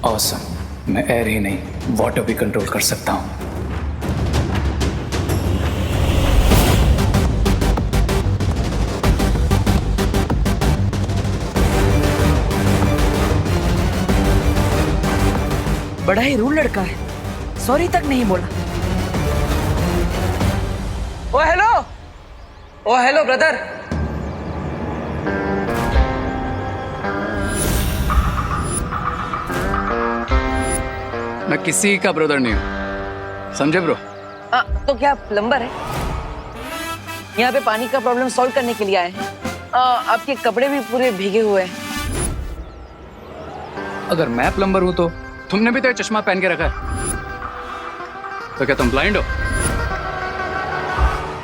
Awesome. मैं air ही नहीं water भी कंट्रोल कर सकता हूँ। बड़ा ही रूड लड़का है, सॉरी तक नहीं बोला। ओ हेलो ब्रदर। मैं किसी का ब्रदर नहीं हूँ, समझे ब्रो? तो क्या प्लम्बर है? यहाँ पे पानी का प्रॉब्लम सॉल्व करने के लिए आए हैं। आपके कपड़े भी पूरे भीगे हुए हैं। अगर मैं प्लम्बर हूँ तो तुमने भी तो ये चश्मा पहन के रखा है, तो क्या तुम ब्लाइंड हो?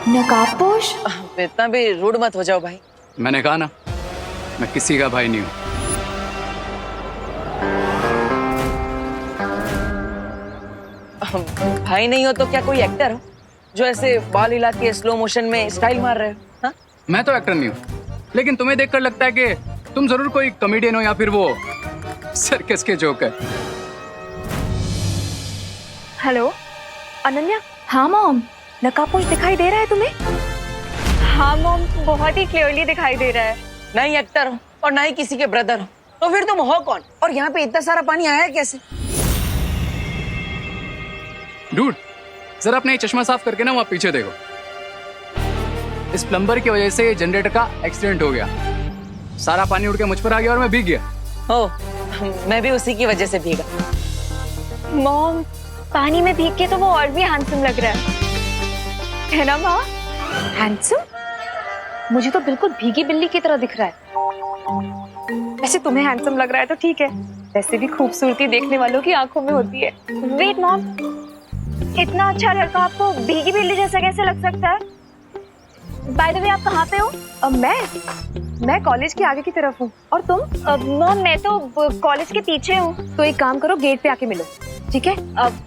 नकाबपोश। इतना भी रूड मत हो जाओ भाई। मैंने कहा ना, मैं किसी का भाई नहीं हूँ। भाई नहीं हो तो क्या कोई एक्टर हो जो ऐसे बाल हिला के स्लो मोशन में स्टाइल मार रहे हो? हाँ? मैं तो एक्टर नहीं हूँ, लेकिन तुम्हें देखकर लगता है कि तुम जरूर कोई कॉमेडियन हो या फिर वो सर्कस के जोक है। हेलो अनन्या। हाँ मॉम, नकाबपोश दिखाई दे रहा है तुम्हें? हाँ मॉम, बहुत ही क्लियरली दिखाई दे रहा है। ना ही एक्टर हो और ना ही किसी के ब्रदर हो, तो फिर तुम हो कौन? और यहाँ पे इतना सारा पानी आया है कैसे? डूड, जरा अपना ये चश्मा साफ करके ना वहाँ पीछे देखो। इस प्लम्बर की वजह से जनरेटर का एक्सीडेंट हो गया, सारा पानी उड़ के मुझ पर आ गया और मैं भीग गया। हो, मैं भी उसी की वजह से भीगा। मॉम, पानी में भीग के तो वो और भी हैंडसम लग रहा है ना माँ? हैंडसम? मुझे तो बिल्कुल भीगी बिल्ली की तरह दिख रहा है। वैसे तुम्हें हैंडसम लग रहा है तो ठीक है, वैसे भी खूबसूरती देखने वालों की आंखों में होती है। वेट मॉम, इतना अच्छा लड़का आपको भीगी बिल्ली जैसा कैसे लग सकता है? बाय द वे, आप कहाँ पे हो? मैं कॉलेज के आगे की तरफ हूँ। और तुम? मॉम, मैं तो कॉलेज के पीछे हूँ। तो एक काम करो, गेट पे आके मिलो, ठीक है?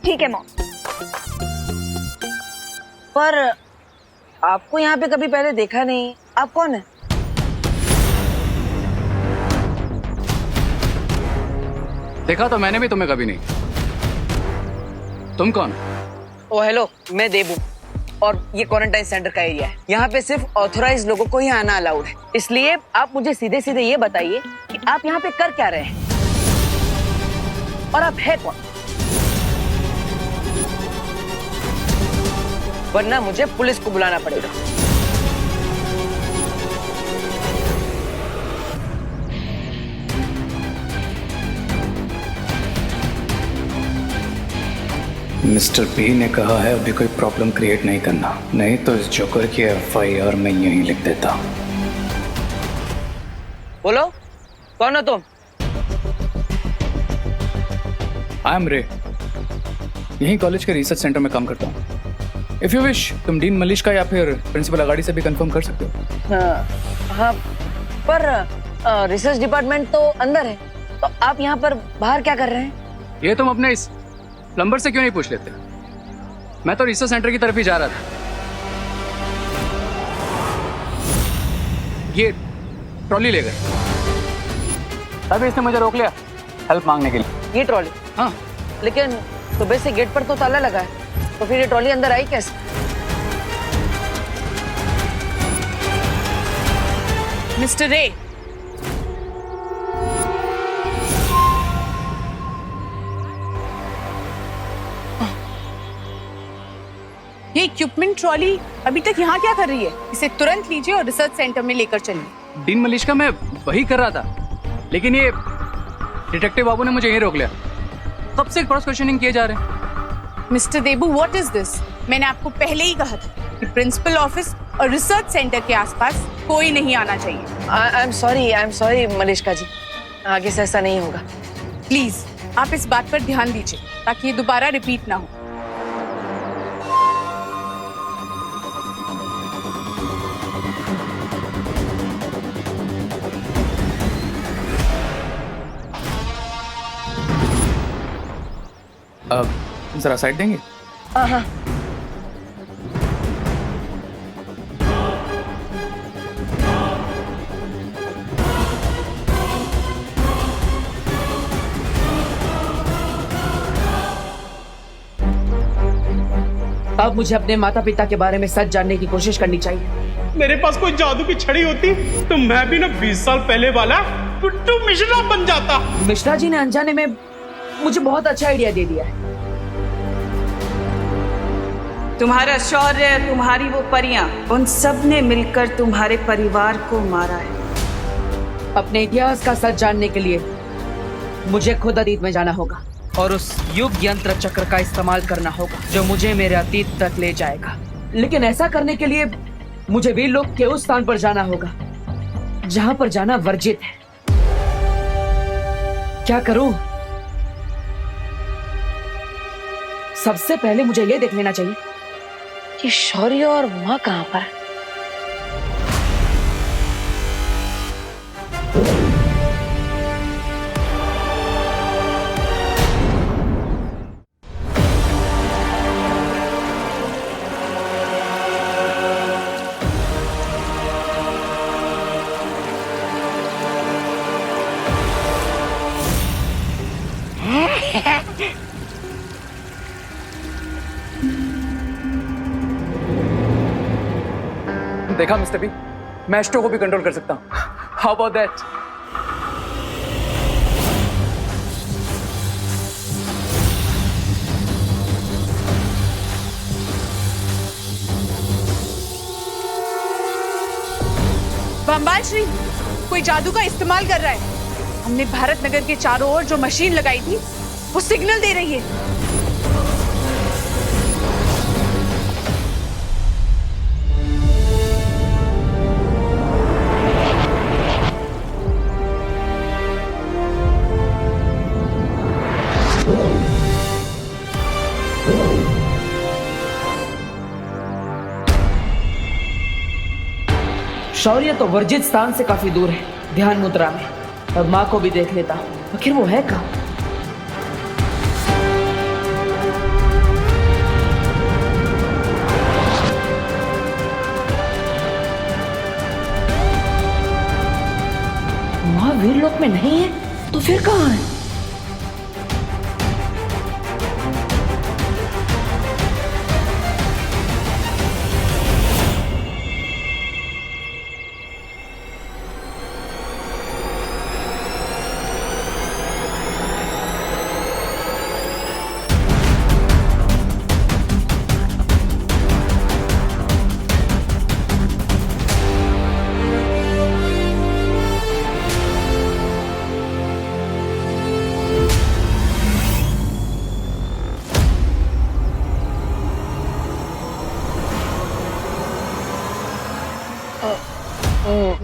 ठीक है मॉम। पर आपको यहाँ पे कभी पहले देखा नहीं, आप कौन है? देखा तो मैंने भी तुम्हें कभी नहीं। तुम कौन? ओ हेलो, मैं देबू और ये क्वारंटाइन सेंटर का एरिया है। यहाँ पे सिर्फ ऑथराइज्ड लोगों को ही आना अलाउड है। इसलिए आप मुझे सीधे सीधे ये बताइए कि आप यहाँ पे कर क्या रहे हैं और आप है कौन? वरना मुझे पुलिस को बुलाना पड़ेगा। मिस्टर पी ने कहा है अभी कोई प्रॉब्लम क्रिएट नहीं करना, नहीं तो इस जोकर की एफआईआर मैं यहीं लिख देता। बोलो, कौन हो तुम? आई एम रे, यहीं कॉलेज के रिसर्च सेंटर में काम करता हूँ। इफ यू विश, तुम डीन मलिश का या फिर प्रिंसिपल अगाड़ी से भी कंफर्म कर सकते हो। हाँ, पर रिसर्च डिपार्टमेंट तो अंदर है, तो आप यहाँ पर बाहर क्या कर रहे हैं? ये तुम अपने इस प्लम्बर से क्यों नहीं पूछ लेते? मैं तो रिसर्च सेंटर की तरफ ही जा रहा था। ये ट्रॉली ले गए, तभी इसने मुझे रोक लिया हेल्प मांगने के लिए। ये ट्रॉली? हाँ, लेकिन सुबह से गेट पर तो ताला लगा है, तो फिर ये ट्रॉली अंदर आई कैसे? मिस्टर रे, ये इक्विपमेंट ट्रॉली अभी तक यहाँ क्या कर रही है? इसे तुरंत लीजिए और रिसर्च सेंटर में लेकर चलिए। डीन मलिश का मैं वही कर रहा था, लेकिन ये डिटेक्टिव बाबू ने मुझे यहीं रोक लिया। कब से क्रॉस क्वेश्चनिंग किए जा रहे हैं। Mister Debu, what is this? मैंने आपको पहले ही कहा था कि प्रिंसिपल ऑफिस और रिसर्च सेंटर के आसपास कोई नहीं आना चाहिए। आई एम सॉरी मलिश्का जी, आगे से ऐसा नहीं होगा। प्लीज आप इस बात पर ध्यान दीजिए ताकि ये दोबारा रिपीट ना हो। अब जरा साइड देंगे? हाँ। अब मुझे अपने माता पिता के बारे में सच जानने की कोशिश करनी चाहिए। मेरे पास कोई जादू की छड़ी होती तो मैं भी ना 20 साल पहले वाला टुट्टू मिश्रा बन जाता। मिश्रा जी ने अनजाने में मुझे बहुत अच्छा आइडिया दे दिया है। तुम्हारा शौर्य, तुम्हारी वो परियां, उन सब ने मिलकर तुम्हारे परिवार को मारा है। अपने इतिहास का सच जानने के लिए मुझे खुद अतीत में जाना होगा और उस युग यंत्र चक्र का इस्तेमाल करना होगा जो मुझे मेरे अतीत तक ले जाएगा। लेकिन ऐसा करने के लिए मुझे वीर लोक के उस स्थान पर जाना होगा जहां पर जाना वर्जित है। क्या करूं? सबसे पहले मुझे यह देख लेना चाहिए कि शौर्य और मां कहां पर है। देखा मिस्टर बी, मैं एस्ट्रो को भी कंट्रोल कर सकता हूं। How about that? बम्बाल श्री कोई जादू का इस्तेमाल कर रहा है। हमने भारत नगर के चारों ओर जो मशीन लगाई थी वो सिग्नल दे रही है। शौर्य तो वर्जित स्थान से काफी दूर है, ध्यान मुद्रा में। अब माँ को भी देख लेता हूँ, आखिर वो है कहाँ? माँ वीरलोक में नहीं है तो फिर कहाँ है?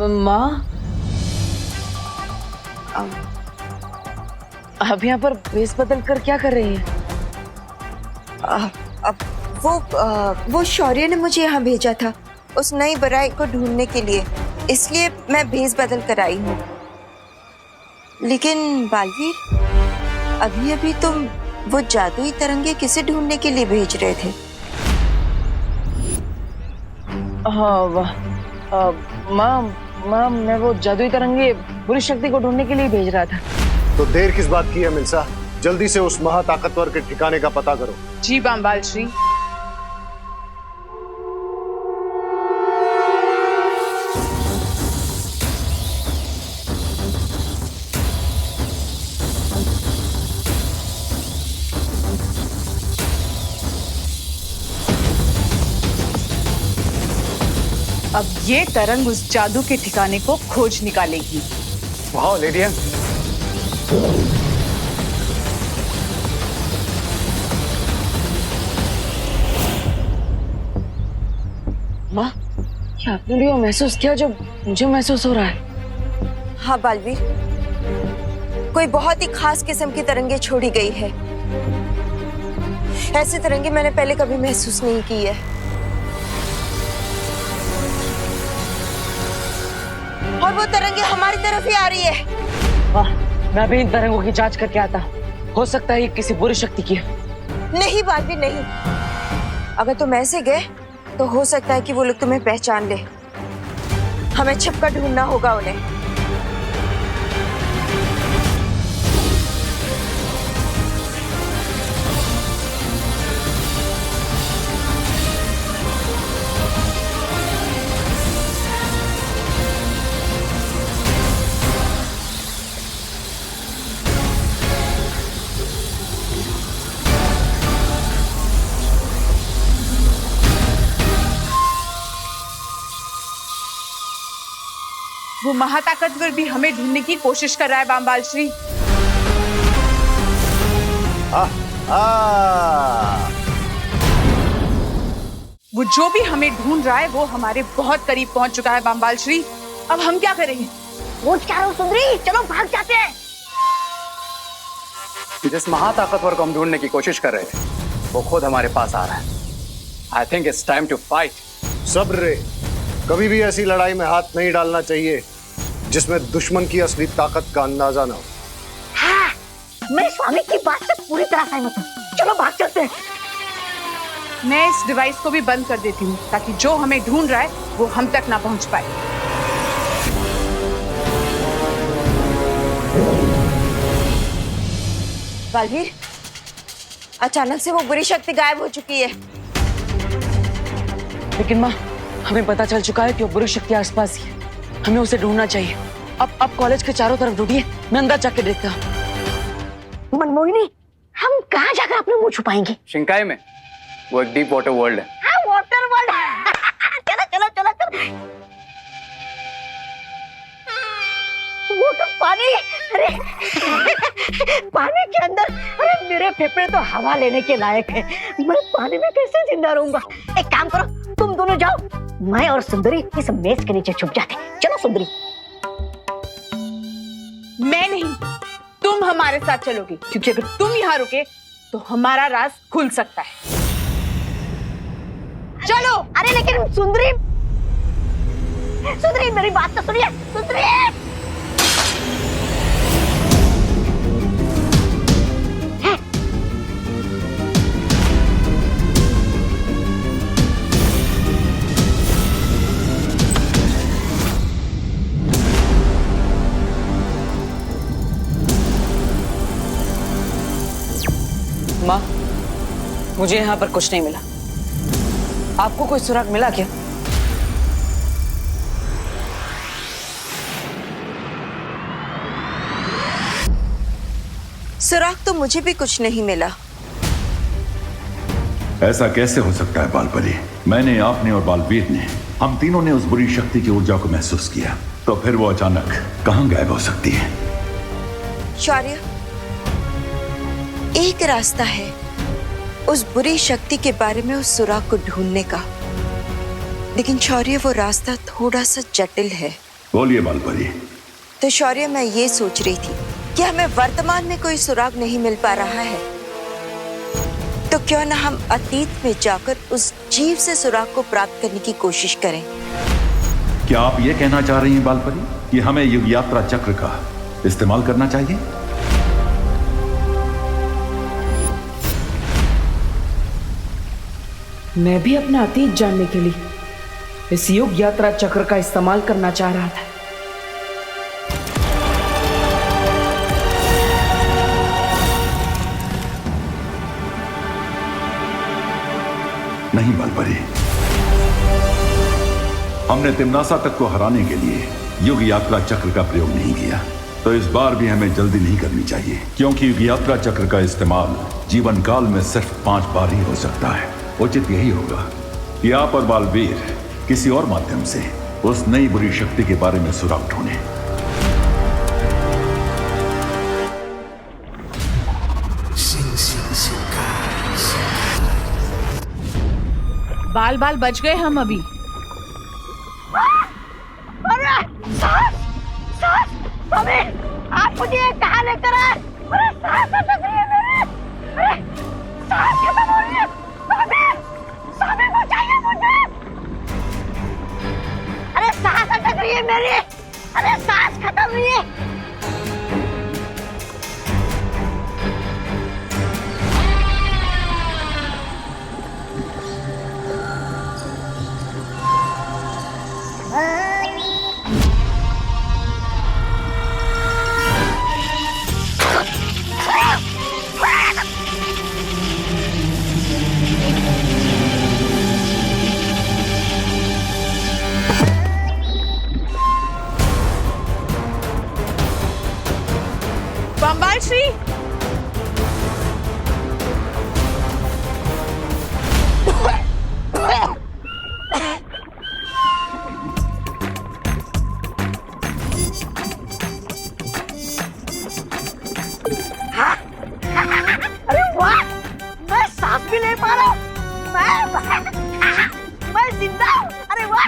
माँ, अब यहाँ पर भेस बदल कर क्या कर रही है? वो शौर्य ने मुझे यहाँ भेजा था उस नई बराई को ढूंढने के लिए, इसलिए मैं भेस बदल कर आई हूँ। लेकिन बालवीर, अभी अभी तुम वो जादुई तरंगे किसे ढूंढने के लिए भेज रहे थे? हाँ माँ, मैं वो जादुई तरंगे बुरी शक्ति को ढूंढने के लिए भेज रहा था। तो देर किस बात की है मिल्सा? जल्दी से उस महाताकतवर के ठिकाने का पता करो। जी बम्बाल श्री। अब ये तरंग उस जादू के ठिकाने को खोज निकालेगी। वाह लेडी, माँ, क्या आपने भी वो महसूस किया जो मुझे महसूस हो रहा है? हाँ बालवीर, कोई बहुत ही खास किस्म की तरंगे छोड़ी गई है। ऐसी तरंगे मैंने पहले कभी महसूस नहीं की है। और वो तरंगे हमारी तरफ ही आ रही है। वाह, मैं भी इन तरंगों की जांच करके आता। हो सकता है ये किसी बुरी शक्ति की है। नहीं बालवीर, नहीं। अगर तुम ऐसे गए तो हो सकता है कि वो लोग तुम्हें पहचान ले। हमें छिपकर ढूंढना होगा उन्हें। वो महाताकतवर भी हमें ढूंढने की कोशिश कर रहा है बामबाल श्री। वो जो भी हमें ढूंढ रहा है वो हमारे बहुत करीब पहुंच चुका है बामबाल श्री। अब हम क्या करेंगे? वो क्या रहा सुंदरी, चलो भाग जाते हैं। जिस महाताकतवर को हम ढूंढने की कोशिश कर रहे थे वो खुद हमारे पास आ रहा है। I think it's time to fight. सब्र रे, कभी भी ऐसी लड़ाई में हाथ नहीं डालना चाहिए जिसमें दुश्मन की असली ताकत का अंदाजा ना हो। हाँ, मैं स्वामी की बात से पूरी तरह सहमत हूँ। चलो भाग चलते हैं। मैं इस डिवाइस को भी बंद कर देती हूँ ताकि जो हमें ढूंढ रहा है वो हम तक ना पहुंच पाए। बालवीर, अचानक से वो बुरी शक्ति गायब हो चुकी है। लेकिन माँ, हमें पता चल चुका है कि वो बुरी शक्ति आसपास ही है। हमें उसे ढूंढना चाहिए। अब कॉलेज के चारों तरफ ढूंढिए, मैं अंदर जाके देखता हूँ। मनमोहिनी, हम कहाँ जाकर अपने मुंह छुपाएंगे? शिंकाई में वो एक डीप वाटर वर्ल्ड है। हाँ, वाटर वर्ल्ड। चलो चलो चलो चलो। वो तो पानी, अरे पानी के अंदर, अरे मेरे फेफड़े तो हवा लेने के लायक है। मैं पानी में कैसे जिंदा रहूंगा? एक काम करो, तुम दोनों जाओ, मैं और सुंदरी इस मेज के नीचे छुप जाते। चलो सुंदरी। मैं नहीं, तुम हमारे साथ चलोगी, क्योंकि अगर तुम यहाँ रुके तो हमारा राज खुल सकता है। चलो। अरे लेकिन सुंदरी, सुंदरी मेरी बात तो सुनिए। सुंदरी, माँ, मुझे यहाँ पर कुछ नहीं मिला। आपको कोई सुराग मिला क्या? सुराग तो मुझे भी कुछ नहीं मिला। ऐसा कैसे हो सकता है बालपरी? मैंने, आपने और बालवीर ने, हम तीनों ने उस बुरी शक्ति की ऊर्जा को महसूस किया, तो फिर वो अचानक कहां गायब हो सकती है? शौर्य, एक रास्ता है उस बुरी शक्ति के बारे में उस सुराग को ढूंढने का, लेकिन शौर्य वो रास्ता थोड़ा सा जटिल है। बोलिए बालपरी। तो शौर्य, मैं ये सोच रही थी कि हमें वर्तमान में कोई सुराग नहीं मिल पा रहा है, तो क्यों ना हम अतीत में जाकर उस जीव से सुराग को प्राप्त करने की कोशिश करें। क्या आप ये कहना चाह रही हैं बालपरी कि हमें युग यात्रा चक्र का इस्तेमाल करना चाहिए? मैं भी अपना अतीत जानने के लिए इस युग यात्रा चक्र का इस्तेमाल करना चाह रहा था। नहीं बालपरी, हमने तिम्नासा तक को हराने के लिए युग यात्रा चक्र का प्रयोग नहीं किया, तो इस बार भी हमें जल्दी नहीं करनी चाहिए, क्योंकि युग यात्रा चक्र का इस्तेमाल जीवन काल में सिर्फ 5 बार ही हो सकता है। उचित यही होगा कि आप और बालवीर किसी और माध्यम से उस नई बुरी शक्ति के बारे में सुराग ढूंढें। बाल बाल बच गए हम अभी। अरे सास, सास, स्वामी, आप मुझे कहाँ लेकर आए? अरे सास अटक रही है मेरी। अरे सास खत्म हो रही है। स्वामी, स्वामी बचाइए मुझे। अरे सास अटक रही है मेरी। अरे सास खत्म हुई है। बम्बाल श्री, नहीं पा रहा हूँ। मैं जिंदा हूँ। अरे वाह।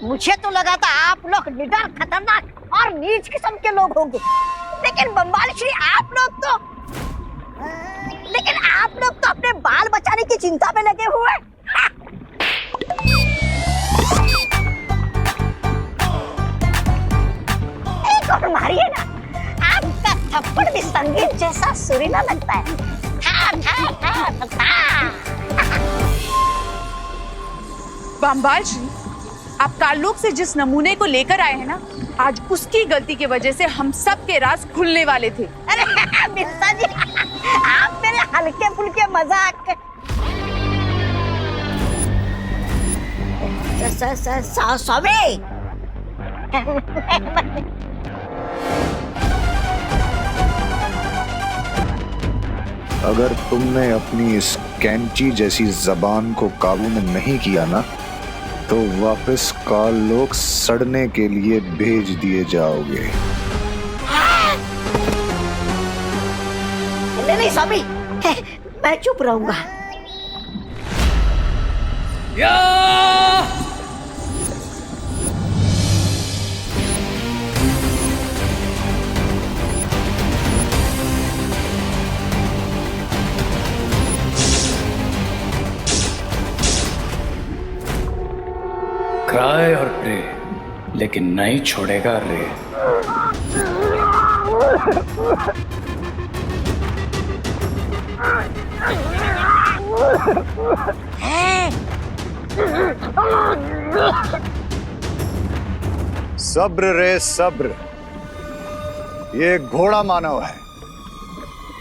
मुझे तो लगा था आप लोग निडर, खतरनाक और नीच किस्म के लोग होंगे, लेकिन बम्बाल श्री आप लोग तो अपने बाल बचाने की चिंता में लगे हुए। एक और मारिए ना, आपका थप्पड़ भी संगीत जैसा सुरीला लगता है। बम्बाल श्री, आप काललोक से जिस नमूने को लेकर आए हैं ना, आज उसकी गलती की वजह से हम सब के राज खुलने वाले थे। अरे मिर्जा जी, आप मेरे हल्के फुल्के मजाक सॉरी। अगर तुमने अपनी इस कैंची जैसी जबान को काबू में नहीं किया ना, तो वापस काललोक सड़ने के लिए भेज दिए जाओगे। नहीं स्वामी, मैं चुप रहूंगा। क्राई और प्रे, लेकिन नहीं छोड़ेगा रे। सब्र रे सब्र, ये घोड़ा मानव है,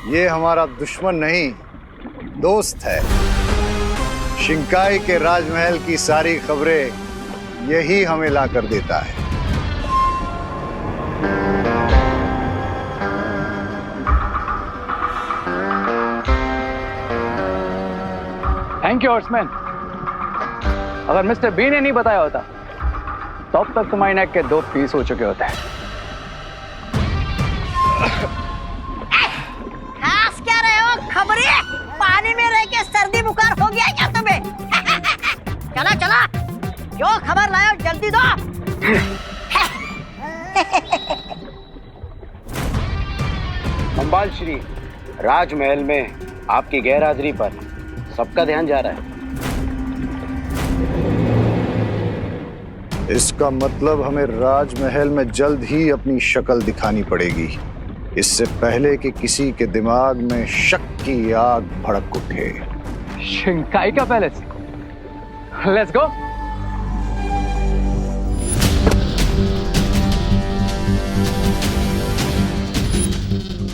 ये हमारा दुश्मन नहीं दोस्त है। शिंकाई के राजमहल की सारी खबरें यही हमें ला कर देता है। Thank you horseman. अगर मिस्टर बी ने नहीं बताया होता तो अब तक तुम्हारी नेक के 2 पीस हो चुके होते हैं। खास क्या रहे हो खबरी? पानी में रह के सर्दी बुखार हो गया क्या तुम्हें? चला चला, जो खबर लाओ जल्दी दो। बम्बाल श्री, राजमहल में आपकी गैरहाजिरी पर सबका ध्यान जा रहा है। इसका मतलब हमें राजमहल में जल्द ही अपनी शक्ल दिखानी पड़ेगी, इससे पहले कि किसी के दिमाग में शक की आग भड़क उठे। शिंकाई का पैलेस, लेट्स गो।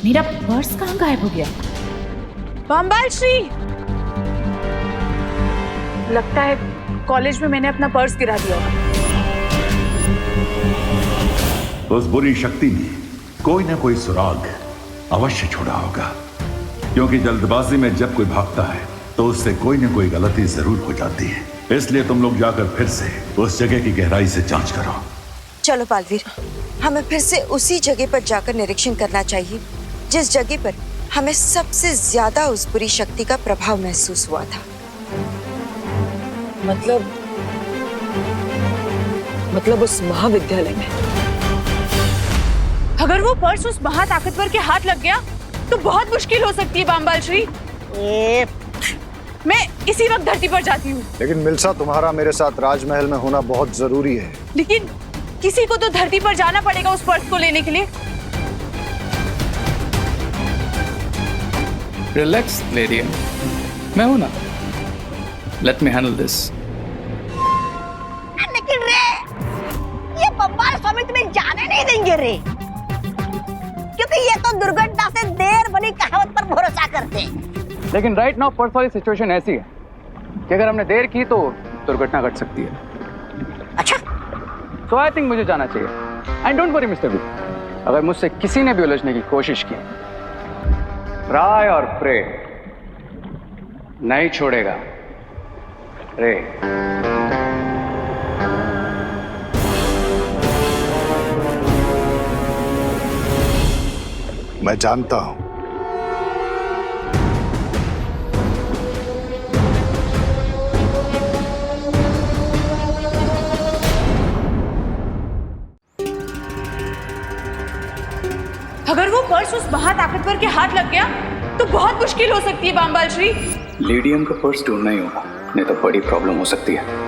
मेरा पर्स कहाँ गायब हो गया? बम्बाल श्री, लगता है कॉलेज में मैंने अपना पर्स गिरा दिया होगा। उस बुरी शक्ति ने कोई ना कोई सुराग अवश्य छोड़ा होगा, क्योंकि जल्दबाजी में जब कोई भागता है तो उससे कोई ना कोई गलती जरूर हो जाती है। इसलिए तुम लोग जाकर फिर से उस जगह की गहराई से जांच करो। चलो बालवीर, हमें फिर से उसी जगह पर जाकर निरीक्षण करना चाहिए जिस जगह पर हमें सबसे ज्यादा उस बुरी शक्ति का प्रभाव महसूस हुआ था। मतलब उस महाविद्यालय में। अगर वो पर्स उस महाताकतवर के हाथ लग गया तो बहुत मुश्किल हो सकती है बम्बाल श्री। मैं इसी वक्त धरती पर जाती हूँ। लेकिन मिल्सा, तुम्हारा मेरे साथ राजमहल में होना बहुत जरूरी है। लेकिन किसी को तो धरती पर जाना पड़ेगा उस पर्स को लेने के लिए। रिलैक्स लेडी, मैं हूं ना, लेट मी हैंडल दिस। लेकिन रे, ये बम्बाल स्वामी तुम्हें जाने नहीं देंगे रे, क्योंकि ये तो दुर्घटना से देर बनी कहावत पर भरोसा करते हैं। लेकिन राइट नाउ पर्स वाली सिचुएशन ऐसी है कि अगर हमने देर की तो दुर्घटना घट सकती है। अच्छा, सो आई थिंक मुझे जाना चाहिए। And don't worry mister B, अगर मुझसे किसी ने भी उलझने की कोशिश की, ट्राई और प्रे, नहीं छोड़ेगा रे। मैं जानता हूं। अगर वो पर्स उस महाताकतवर के हाथ लग गया तो बहुत मुश्किल हो सकती है बामबाल श्री। लेडियम का पर्स ढूंढना ही होगा, नहीं तो बड़ी प्रॉब्लम हो सकती है।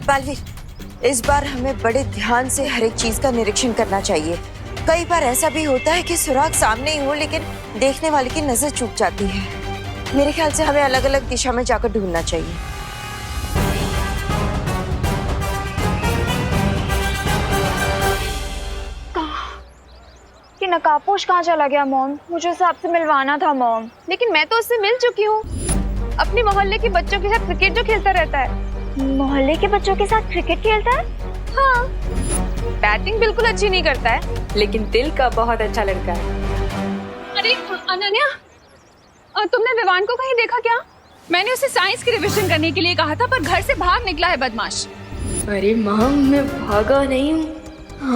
बालवीर, इस बार हमें बड़े ध्यान से हर एक चीज का निरीक्षण करना चाहिए। कई बार ऐसा भी होता है कि सुराग सामने ही हो लेकिन देखने वाले की नजर चूक जाती है। मेरे ख्याल से हमें अलग अलग दिशा में जाकर ढूंढना चाहिए। कि नकाबपोश कहाँ चला गया मॉम? मुझे उससे आपसे मिलवाना था मॉम। लेकिन मैं तो उससे मिल चुकी हूँ। अपने मोहल्ले के बच्चों के साथ क्रिकेट जो खेलता रहता है। मोहल्ले के बच्चों के साथ क्रिकेट खेलता है? हाँ। बैटिंग बिल्कुल अच्छी नहीं करता है, लेकिन दिल का बहुत अच्छा लड़का है। अरे अनन्या, तुमने विवान को कहीं देखा क्या? मैंने उसे साइंस की रिवीजन करने के लिए कहा था, पर घर से भाग निकला है बदमाश। अरे माँ, मैं भागा नहीं हूँ,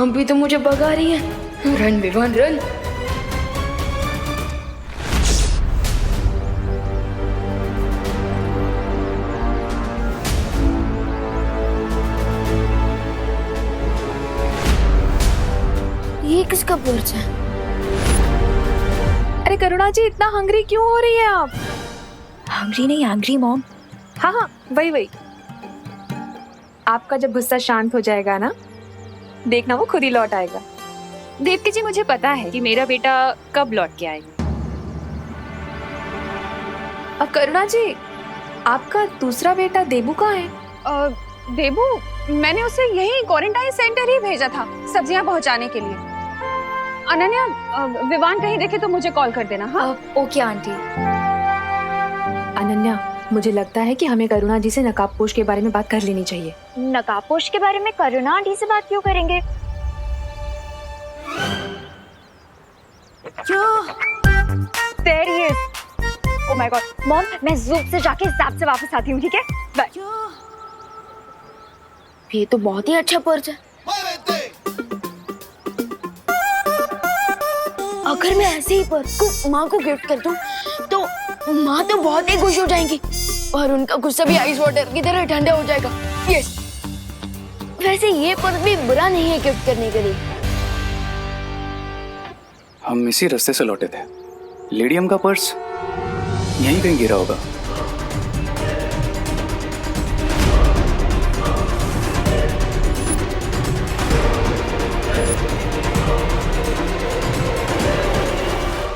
आप भी तो मुझे भगा रही है। Run Vivaan run. ये किसका पर्स है? अरे करुणा जी, इतना हंग्री क्यों हो रही है आप? हंग्री नहीं, एंग्री मॉम। हाँ, वही। आपका जब गुस्सा शांत हो जाएगा ना, देखना वो खुद ही लौट आएगा। देवकी जी, मुझे पता है कि मेरा बेटा कब लौट के आएगा। अब करुणा जी, आपका दूसरा बेटा देबू कहाँ है? देबू, मैंने उसे यही क्वारंटाइन सेंटर ही भेजा था सब्जियां पहुंचाने के लिए। अनन्या, विवान कहीं देखे तो मुझे कॉल कर देना। हाँ? Okay aunty. अनन्या, मुझे लगता है कि हमें करुणा जी से नकाबपोश के बारे में बात कर लेनी चाहिए। नकाबपोश के बारे में करुणा आंटी से बात क्यों करेंगे? There he is. Oh my God, Mom, मैं ज़ूम से जाके ज़ैप से वापस आती हूँ, ठीक है? बाय। ये तो बहुत ही अच्छा पर्स है। अगर मैं ऐसे ही पर्स को माँ को गिफ्ट कर दूँ, तो माँ तो बहुत ही खुश हो जाएंगी और उनका गुस्सा भी आइस वाटर की तरह ठंडा हो जाएगा। यस। वैसे ये पर्स भी बुरा नहीं है गिफ्ट करने के लिए। हम इसी रास्ते से लौटे थे। लेडियम का पर्स यहीं कहीं गिरा होगा।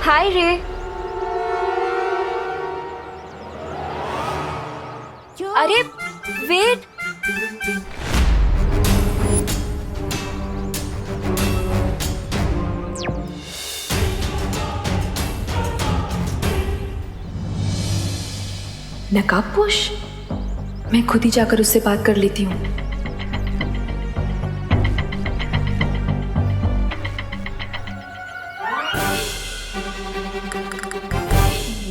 हाय रे। अरे वेट, नकाबपोश? मैं खुद ही जाकर उससे बात कर लेती हूँ।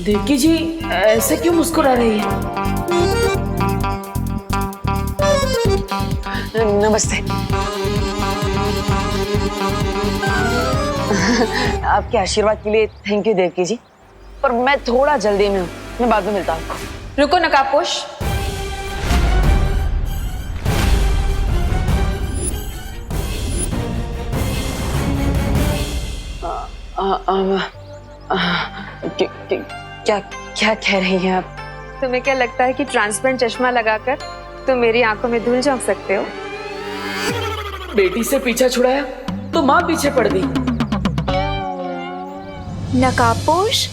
देवकी जी, ऐसे क्यों मुस्कुरा रही है? नमस्ते। आपके आशीर्वाद के लिए थैंक यू देवकी जी, पर मैं थोड़ा जल्दी में हूँ, मैं बाद में मिलता हूँ आपको। रुको नकाबपोश। क्या कह रही हैं आप? तुम्हें क्या लगता है कि ट्रांसपेरेंट चश्मा लगाकर तुम मेरी आंखों में धूल झोंक सकते हो? बेटी से पीछा छुड़ाया तो माँ पीछे पड़ गई। नकाबपोश?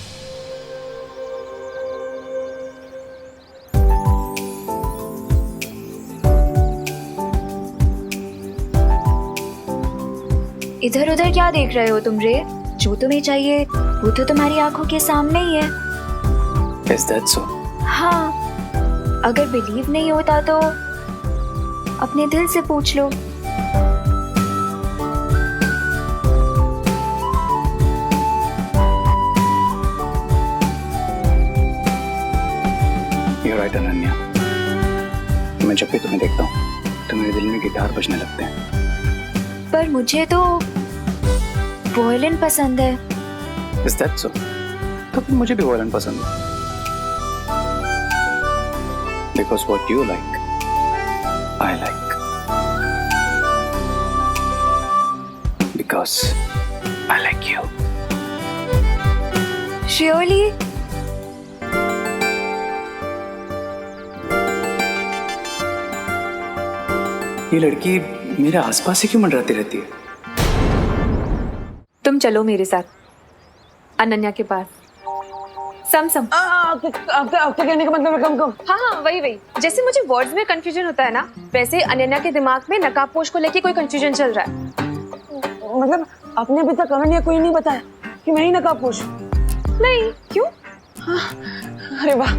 इधर उधर क्या देख रहे हो तुम रे? जो तुम्हें चाहिए वो तो तुम्हारी आंखों के सामने ही है। Is that so? हाँ, अगर बिलीव नहीं होता तो अपने दिल से पूछ लो। You're right, Ananya. मैं जब भी तुम्हें देखता हूँ तो मेरे दिल में गिटार बजने लगते हैं। पर मुझे तो वॉयलिन पसंद है। Is that so? तो फिर मुझे भी वॉयलिन पसंद है। Because what you like, I like. Because I like you. Surely? ये लड़की मेरे आसपास ही क्यों मंडराती रहती है? तुम चलो मेरे साथ अनन्या के पास। सम आपके कहने का मतलब है कम। हाँ वही जैसे मुझे वर्ड्स में कंफ्यूजन होता है ना, वैसे अनन्या के दिमाग में नकाबपोश को लेके कोई कंफ्यूजन चल रहा है। मतलब आपने अभी तक अनन्या को ही नहीं बताया कि मैं ही नकाबपोश? नहीं, क्यों? अरे वाह,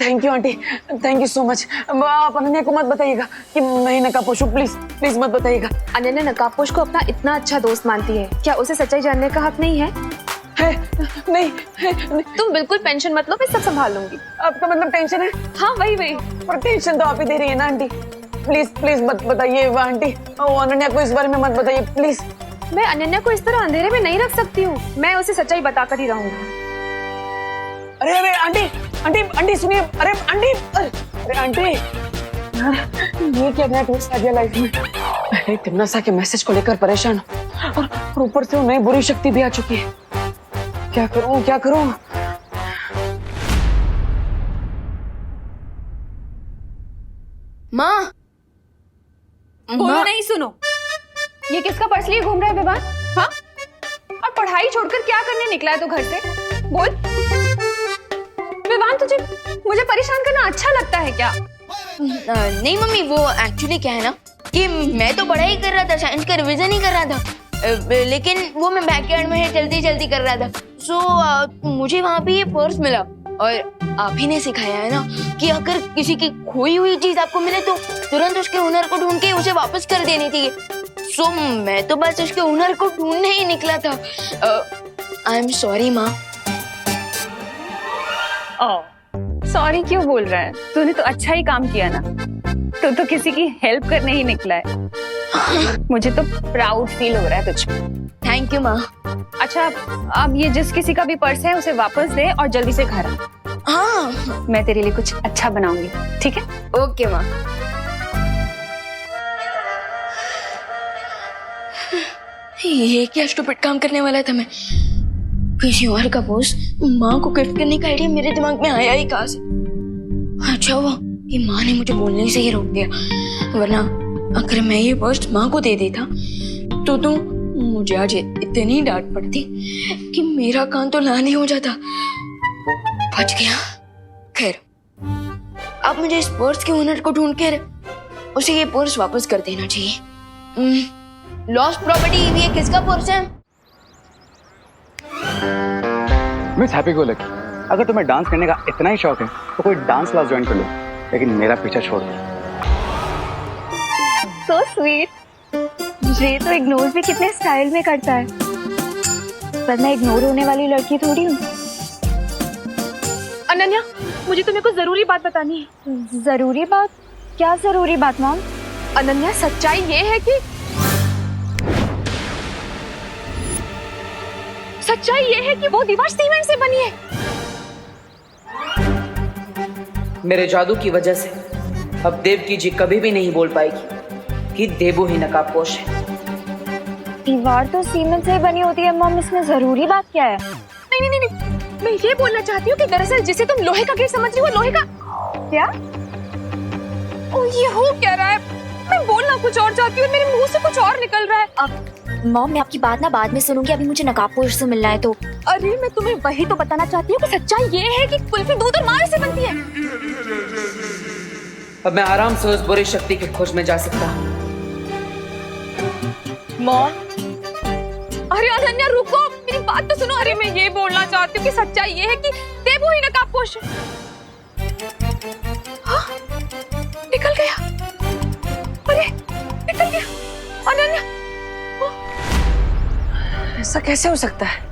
thank you aunty, thank you so much. आप अनन्या को मत बताइएगा कि मैं ही नकाबपोश हूँ, प्लीज मत बताइएगा। अनन्या नकाबपोश को अपना इतना अच्छा दोस्त मानती है, क्या उसे सच्चाई जानने का हक नहीं है? नहीं। तुम बिल्कुल टेंशन मत लो, मैं सब संभाल लूंगी। आपका मतलब टेंशन है? हाँ वही पर टेंशन तो आप ही दे रही है ना आंटी। प्लीज मत बताइए आंटी, अनन्या को इस बारे में मत बताइए प्लीज। मैं अनन्या को इस तरह अंधेरे में नहीं रख सकती हूँ, मैं उसे सच्चाई बताकर ही रहूंगी। अरे आंटी सुनिए। अरे आंटी ये क्या नया ट्विस्ट आ गया लाइफ में। पहले तिमनासा के मैसेज को लेकर परेशान और ऊपर से वो नई बुरी शक्ति भी आ चुकी है। क्या करूं? माँ, बोलो नहीं, सुनो। ये किसका पर्स लिए घूम रहा है विवान? हाँ? और पढ़ाई छोड़कर क्या करने निकला है तू घर से? बोल विवान, तुझे मुझे परेशान करना अच्छा लगता है क्या? नहीं मम्मी, वो एक्चुअली क्या है ना कि मैं तो पढ़ाई कर रहा था, साइंस का रिवीजन ही कर रहा था, लेकिन वो मैं बैकयार्ड में जल्दी कर रहा था। सो मुझे वहाँ पे ये पर्स मिला और आप ही ने सिखाया है ना कि अगर किसी की खोई हुई चीज आपको मिले तो तुरंत उसके हुनर को ढूंढ के उसे वापस कर देनी चाहिए। सो मैं तो बस उसके हुनर को ढूंढने ही निकला था। आई एम सॉरी माँ। सॉरी क्यों बोल रहा है? तूने तो अच्छा ही काम किया ना, तू तो किसी की हेल्प करने ही निकला है। मुझे तो प्राउड फील हो रहा है तुझ पे। थैंक यू माँ। अच्छा, अब ये जिस किसी का भी पर्स है उसे वापस दे और जल्दी से घर आ। हाँ, मैं तेरे लिए कुछ अच्छा बनाऊंगी, ठीक है? ओके माँ। ये क्या स्टूपिड काम करने वाला था मैं। किसी और का पर्स माँ को गिफ्ट करने का आइडिया मेरे दिमाग में आया ही कहाँ से? अच्छा हुआ कि माँ ने मुझे बोलने से ही रोक दिया, वरना अगर मैं ये पर्स माँ को दे देता तो मुझे आज इतनी डांट पड़ती कि मेरा कान तो लाल ही हो जाता। बच गया। खैर, अब मुझे इस पर्स के ओनर को ढूंढ कर उसे ये पर्स वापस कर देना चाहिए। लॉस्ट प्रॉपर्टी, ये किसका पर्स है? मिस हैप्पी गो लकी, अगर तुम्हें डांस करने का इतना ही शौक है तो कोई डांस क्लास ज्वाइन कर लो, लेकिन मेरा पीछा छोड़ दो। So sweet। ये तो इग्नोर भी कितने स्टाइल में करता है, पर मैं इग्नोर होने वाली लड़की थोड़ी हूँ। अनन्या, मुझे तुम्हें कुछ जरूरी बात बतानी है। जरूरी बात? क्या जरूरी बात मॉम? अनन्या, सच्चाई ये है कि वो दीवार सीमेंट से बनी है। मेरे जादू की वजह से अब देवकी जी कभी भी नहीं बोल पाएगी कि देवू ही नकाबपोश है। दीवार तो सीमेंट से बनी होती है मॉम, इसमें जरूरी बात क्या है? नहीं, मैं ये बोलना चाहती हूँ कि दरअसल जिसे तुम लोहे का गेट समझ रही हो, लोहे का क्या? ओ, ये हो क्या रहा है? मैं बोलना कुछ और चाहती हूँ, मेरे मुंह से कुछ और निकल रहा है। अब मॉम, मैं आपकी बात ना बाद में सुनूंगी, अभी मुझे नकाबपोश से मिलना है तो। अरे मैं तुम्हें वही तो बताना चाहती हूँ कि सच्चाई ये है कि कुल्फी दूध और मावे से बनती है। अब मैं आराम से उस बुरी शक्ति की खोज में जा सकता हूँ। मॉम, अरे अनन्या रुको, मेरी बात तो सुनो। अरे मैं ये बोलना चाहती हूँ कि सच्चाई ये है कि देवू ही नकाबपोश है। हाँ, निकल गया। अरे निकल गया अनन्या। ऐसा कैसे हो सकता है?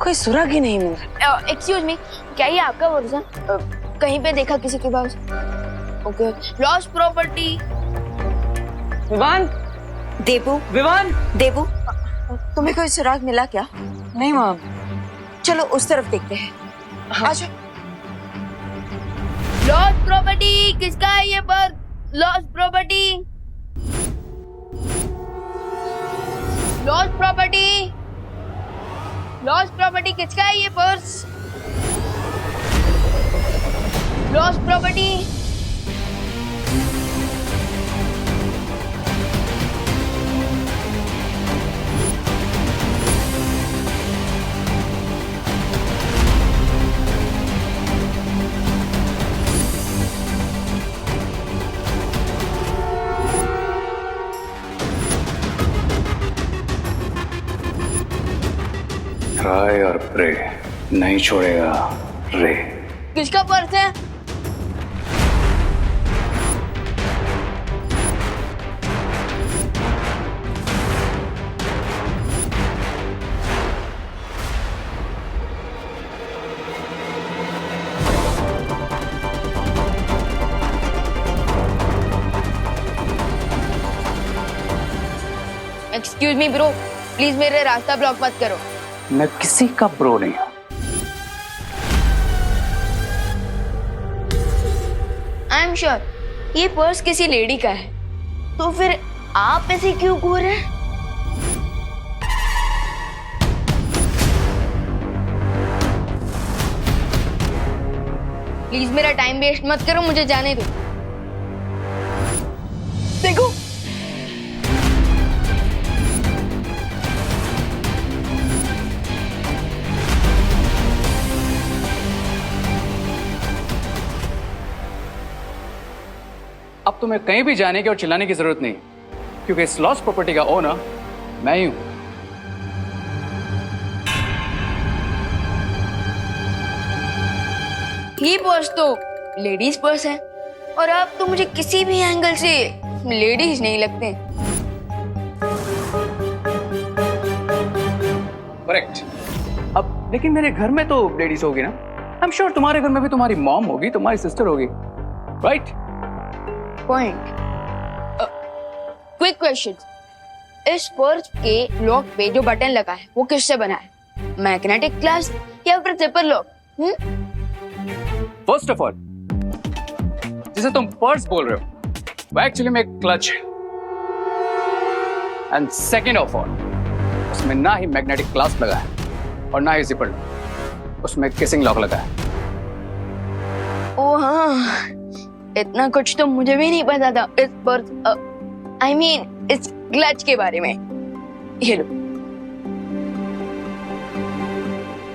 कोई सुराग ही नहीं मिल रहा। एक्सक्यूज मी, क्या ये आपका वर्जन कहीं पे देखा किसी के पास? Okay lost property. Vivaan, Debu, Vivaan. Debu, तुम्हें कोई सुराग मिला क्या? नहीं माँ। चलो उस तरफ देखते हैं। आ जाओ। लॉस्ट प्रॉपर्टी किसका है ये purse? Lost property, lost property, lost property किसका है ये पर्स? Lost property. ट्राई और प्रे, नहीं छोड़ेगा रे। किसका पर्स है? एक्सक्यूज मी ब्रो, प्लीज मेरे रास्ता ब्लॉक मत करो। मैं किसी का प्रो नहीं हूं। आई एम श्योर ये पर्स किसी लेडी का है, तो फिर आप ऐसे क्यों घूर रहे हैं? प्लीज मेरा टाइम वेस्ट मत करो, मुझे जाने दो। देखो, अब तुम्हें कहीं भी जाने की और चिल्लाने की जरूरत नहीं, क्योंकि इस लॉस्ट प्रॉपर्टी का ओनर मैं ही हूं। ये पर्स तो लेडीज पर्स है, और आप तो मुझे किसी भी एंगल से लेडीज नहीं लगते। करेक्ट। अब लेकिन मेरे घर में तो लेडीज होगी ना। आई एम श्योर तुम्हारे घर में भी तुम्हारी मॉम होगी, तुम्हारी सिस्टर होगी, राइट? पॉइंट। क्विक क्वेश्चन, इस पर्स के लॉक पे जो बटन लगा है वो किससे बना है? मैग्नेटिक ग्लास या फिर zipper lock? First of all, जिसे तुम पर्स बोल रहे हो वो एक्चुअली में एक क्लच है। एंड सेकेंड ऑफ ऑल, उसमें ना ही मैग्नेटिक ग्लास लगा है और ना ही जिपर लॉक, उसमें किसिंग लॉक लगा है। ओ हाँ, इतना कुछ तो मुझे भी नहीं पता था इस पर्स आई मीन इस क्लच के बारे में। ये लो।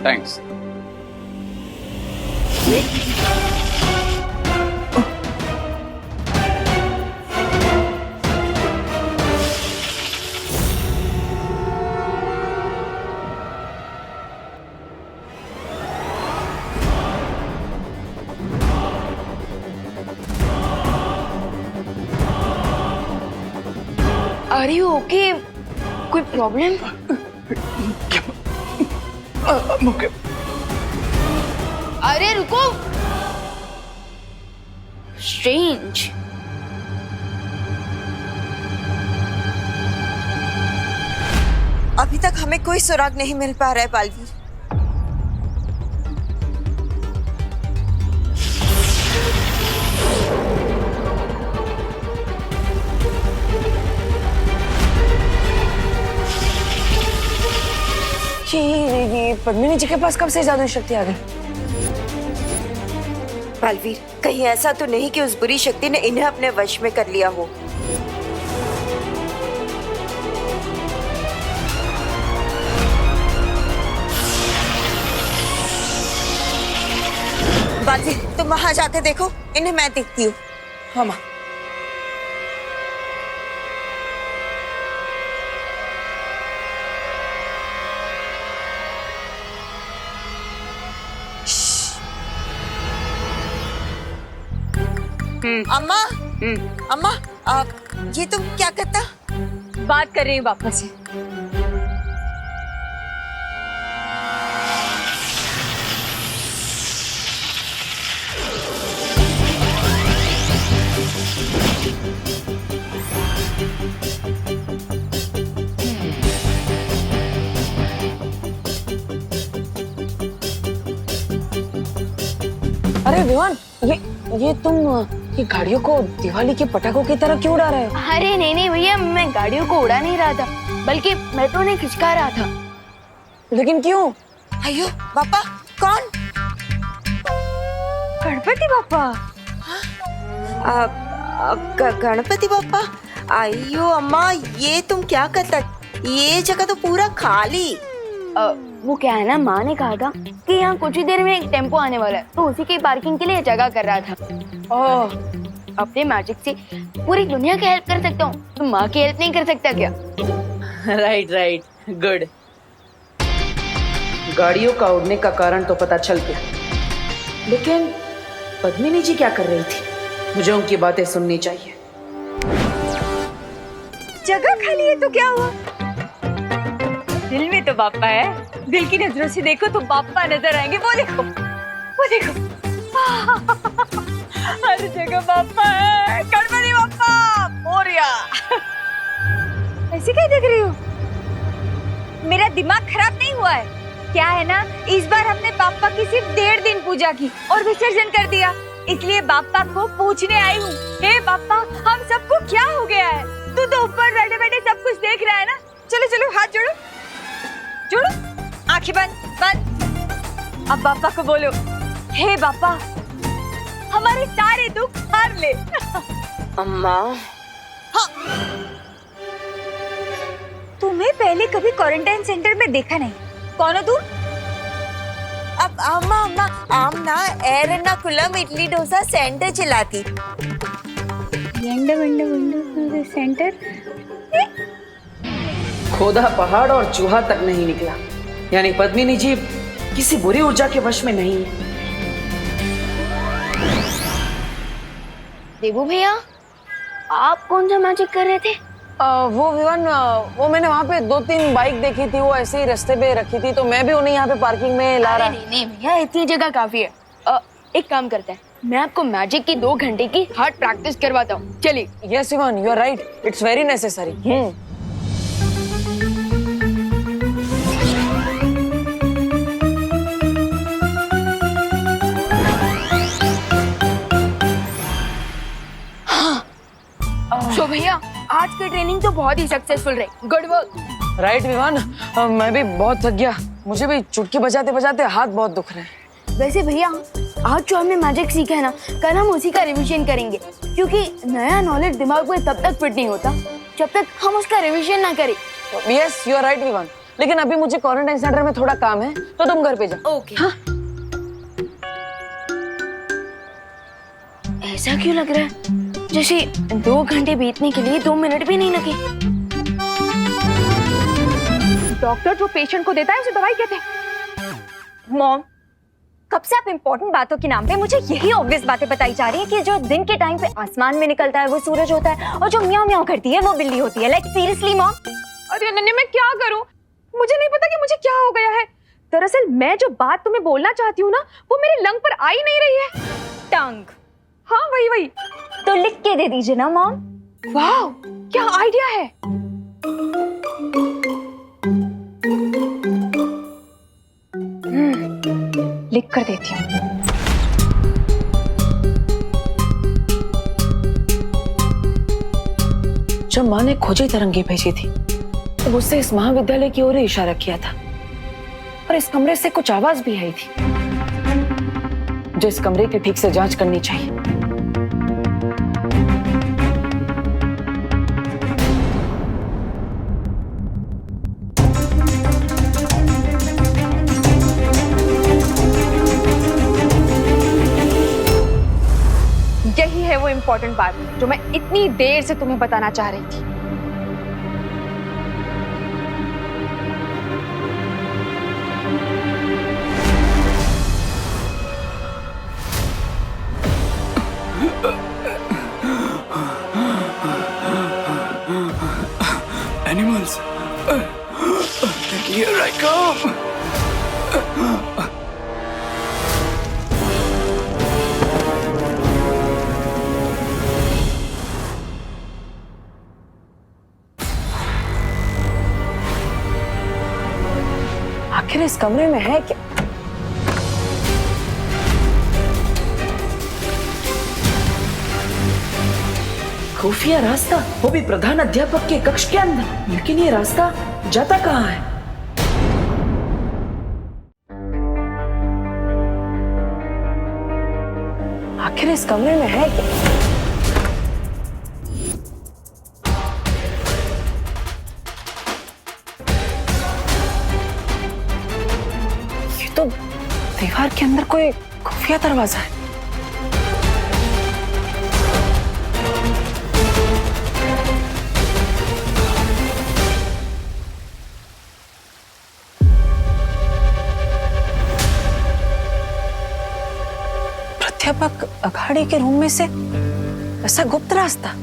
थैंक्स। Are you okay? कोई प्रॉब्लम? ओके। अरे रुको, स्ट्रेंज। अभी तक हमें कोई सुराग नहीं मिल पा रहा है बालवीर। ये पद्मिनी जी के पास कब से जादू शक्ति आ गई? बालवीर, कहीं ऐसा तो नहीं कि उस बुरी शक्ति ने इन्हें अपने वश में कर लिया हो? बालवीर, तुम वहां जाकर देखो, इन्हें मैं देखती हूँ। हाँ माँ। अम्मा, अम्मा, ये तुम क्या करता? बात कर रही हूँ पापा से। अरे विवान, ये तुम ये गाड़ियों को दिवाली के पटाखों की तरह क्यों उड़ा रहे हो? अरे नहीं भैया, मैं गाड़ियों को उड़ा नहीं रहा था, बल्कि मेट्रो ने खिंचका रहा था। लेकिन क्यों? अयो पापा, कौन? गणपति बापा। गणपति बापा? अयो अम्मा, ये तुम क्या करता? ये जगह तो पूरा खाली। वो क्या है ना, माँ ने कहा था कि यहाँ कुछ ही देर में एक टेम्पो आने वाला है, तो उसी की पार्किंग के लिए जगह कर रहा था। ओह, अपने मैजिक से पूरी दुनिया की हेल्प कर सकता हूँ, तो माँ की हेल्प नहीं कर सकता क्या? Right, good. गाड़ियों का उड़ने का कारण तो पता चल गया, लेकिन पद्मिनी जी क्या कर रही थी? मुझे उनकी बातें सुननी चाहिए। जगह खाली है तो क्या हुआ? दिल में तो बापा है, दिल की नजरों से देखो तो बापा नजर आएंगे। वो देखो, वो देखो, हर जगह बापा है। गणपति बापा मोरिया। ऐसे क्या देख रही हो? मेरा दिमाग खराब नहीं हुआ है क्या? है ना, इस बार हमने बापा की सिर्फ 1.5 दिन पूजा की और विसर्जन कर दिया, इसलिए बापा को पूछने आई हूँ। हे बापा, हम सबको क्या हो गया है? तू तो ऊपर बैठे बैठे सब कुछ देख रहा है ना। चलो चलो, हाथ जोड़ो, जोड़ो, आंखें बंद। अब बापा को बोलो, हे बापा, हमारे सारे दुख हार ले। अम्मा, हाँ। तुम्हें पहले कभी क्वारंटाइन सेंटर में देखा नहीं। कौन हो तू? अब अम्मा आमना एर्नाकुलम इडली डोसा सेंटर चलाती। सेंटर? खोदा पहाड़ और चूहा तक नहीं निकला, यानी पद्मिनी जी किसी बुरी ऊर्जा के वश में नहीं है। देबू भैया, आप कौन सा मैजिक कर रहे थे? वो विवान, वो मैंने वहाँ पे 2-3 बाइक देखी थी, वो ऐसे ही रास्ते पे रखी थी, तो मैं भी उन्हें यहाँ पे पार्किंग में ला रहा। नहीं भैया, इतनी जगह काफी है। एक काम करते हैं, मैं आपको मैजिक की 2 घंटे की हार्ड प्रैक्टिस करवाता हूँ, चलिए। Yes Vivaan, you are right, it's very necessary. तो भैया, आज की ट्रेनिंग तो बहुत ही सक्सेसफुल रही। Good work. राइट विवान, मैं भी बहुत थक गया, मुझे भी चुटकी बजाते बजाते हाथ बहुत दुख रहे हैं। वैसे भैया, आज जो हमने मैजिक सीखा है ना, कल हम उसी का रिवीजन करेंगे, क्योंकि नया नॉलेज दिमाग में तब तक फिट नहीं होता जब तक हम उसका रिवीजन ना करें। Yes, you are right Vivaan, लेकिन अभी मुझे क्वारंटाइन सेंटर में थोड़ा काम है, तो तुम घर पे जाओ। ओके। हाँ? ऐसा क्यों लग रहा है जैसे 2 घंटे बीतने के लिए 2 मिनट भी नहीं लगे? डॉक्टर जो पेशेंट को देता है उसे दवाई कहते हैं। मॉम, कब से आप इम्पोर्टेंट बातों के नाम पे मुझे यही ऑब्वियस बातें बताई जा रही है कि जो दिन के टाइम पे आसमान में निकलता है वो सूरज होता है, और जो म्याऊं म्याऊं करती है वो बिल्ली होती है। Like seriously mom. अरे अनन्या, मैं क्या करूं? मुझे नहीं पता कि मुझे क्या हो गया है। दरअसल मैं जो बात तुम्हें बोलना चाहती हूँ ना, वो मेरे लंग पर आ ही नहीं रही है। टंग? हाँ, वही। तो लिख के दे दीजिए ना मॉम। वाह, क्या आइडिया है। लिख कर देती हूँ। जब माँ ने खोजी तरंगी भेजी थी, तो उससे इस महाविद्यालय की ओर इशारा किया था, और इस कमरे से कुछ आवाज भी आई थी, जो इस कमरे की ठीक से जांच करनी चाहिए। यही है वो इम्पोर्टेंट बात जो मैं इतनी देर से तुम्हें बताना चाह रही थी। Animals, here I come. इस कमरे में है क्या? खुफिया रास्ता, वो भी प्रधान अध्यापक के कक्ष के अंदर। लेकिन ये रास्ता जाता कहाँ है? आखिर इस कमरे में है क्या? ये तो दीवार के अंदर कोई खुफिया दरवाजा है। प्राध्यापक अखाड़े के रूम में से ऐसा गुप्त रास्ता?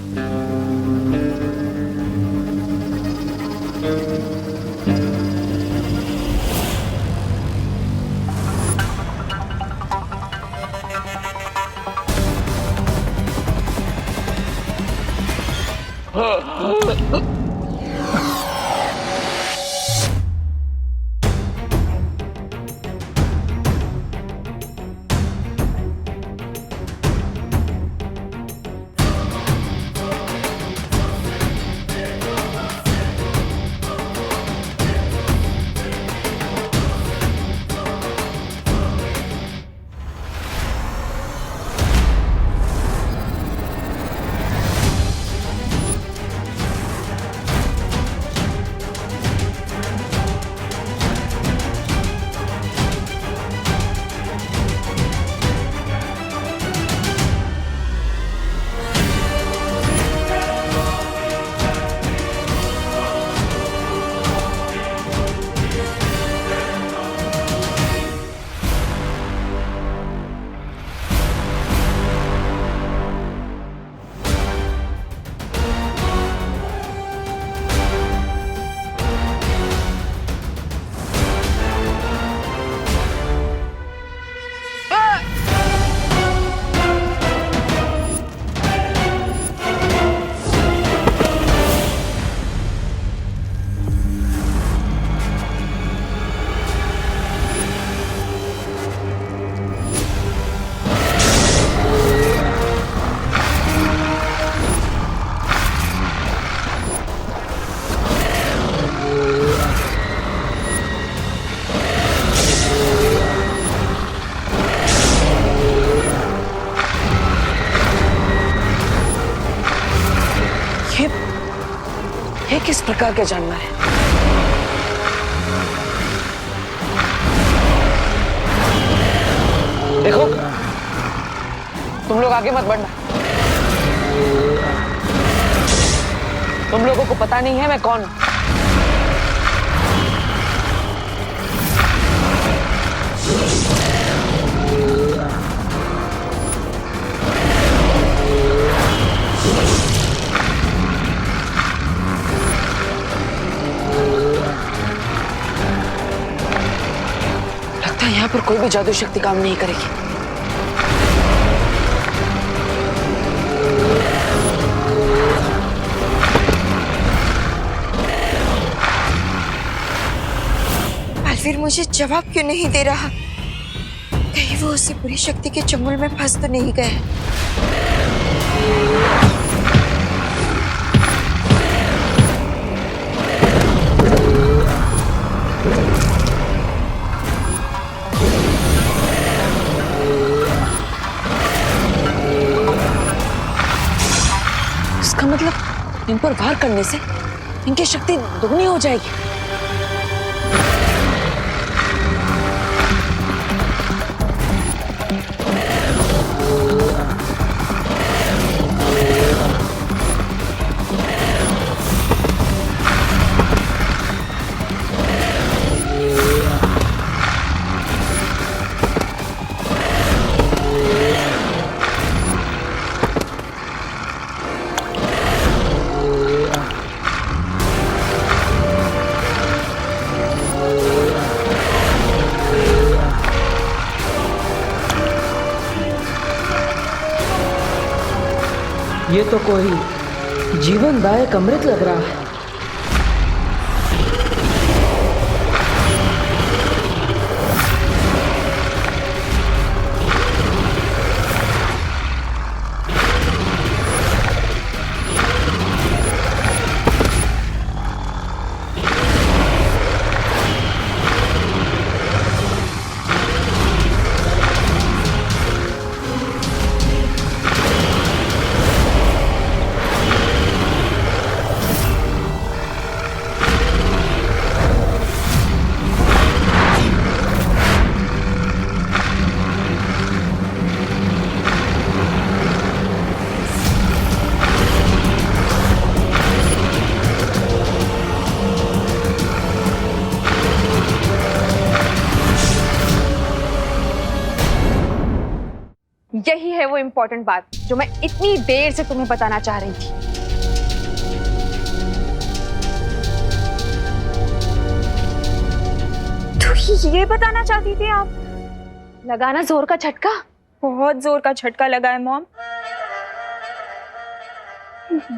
ये किस प्रकार के जानवर है? देखो, तुम लोग आगे मत बढ़ना। तुम लोगों को पता नहीं है मैं कौन हूं। लगता है यहाँ पर कोई भी जादू शक्ति काम नहीं करेगी। फिर मुझे जवाब क्यों नहीं दे रहा? कहीं वो उसी बुरी शक्ति के चंगुल में फंस तो नहीं गए? इसका मतलब इन पर वार करने से इनकी शक्ति दुगनी हो जाएगी। ये तो कोई जीवनदायक अमृत लग रहा है। यही है वो इम्पोर्टेंट बात जो मैं इतनी देर से तुम्हें बताना चाह रही थी। तो ये बताना चाहती थी आप? लगाना जोर का झटका? बहुत जोर का झटका लगा है मॉम।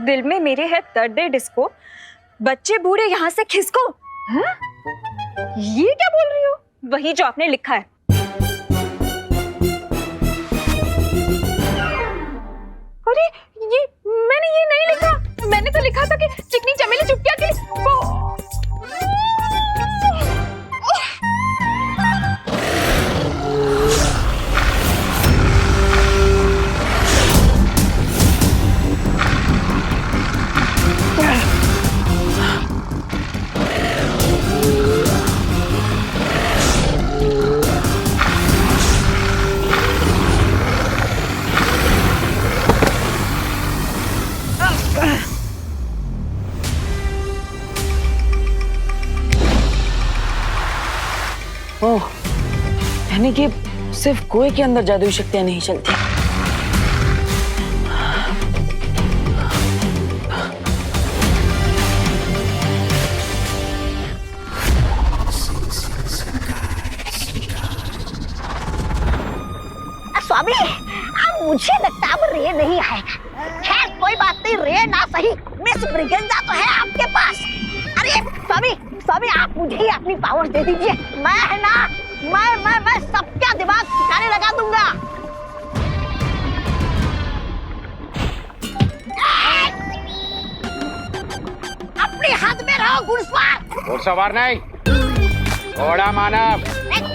दिल में मेरे है दर्द डिस्को, बच्चे बूढ़े यहाँ से खिसको। हाँ? ये क्या बोल रही हो? वही जो आपने लिखा है। अरे ये मैंने ये नहीं लिखा। मैंने तो लिखा था कि चिकनी चमेली चुपकिया के लिए ओह, यानी कि सिर्फ कुएं के अंदर जादुई शक्तियां नहीं चलती। स्वामी, अब मुझे लगता अब रे नहीं आएगा। खैर कोई बात नहीं, रे ना सही, मिस ब्रिगेंजा तो है आपके पास। अरे स्वामी आप मुझे ही अपनी पावर्स दे दीजिए। मैं है ना, मैं सबका दिमाग ठिकाने लगा दूंगा। अपनी हद में रहो घुड़सवार। घुड़सवार नहीं, घोड़ा मानव।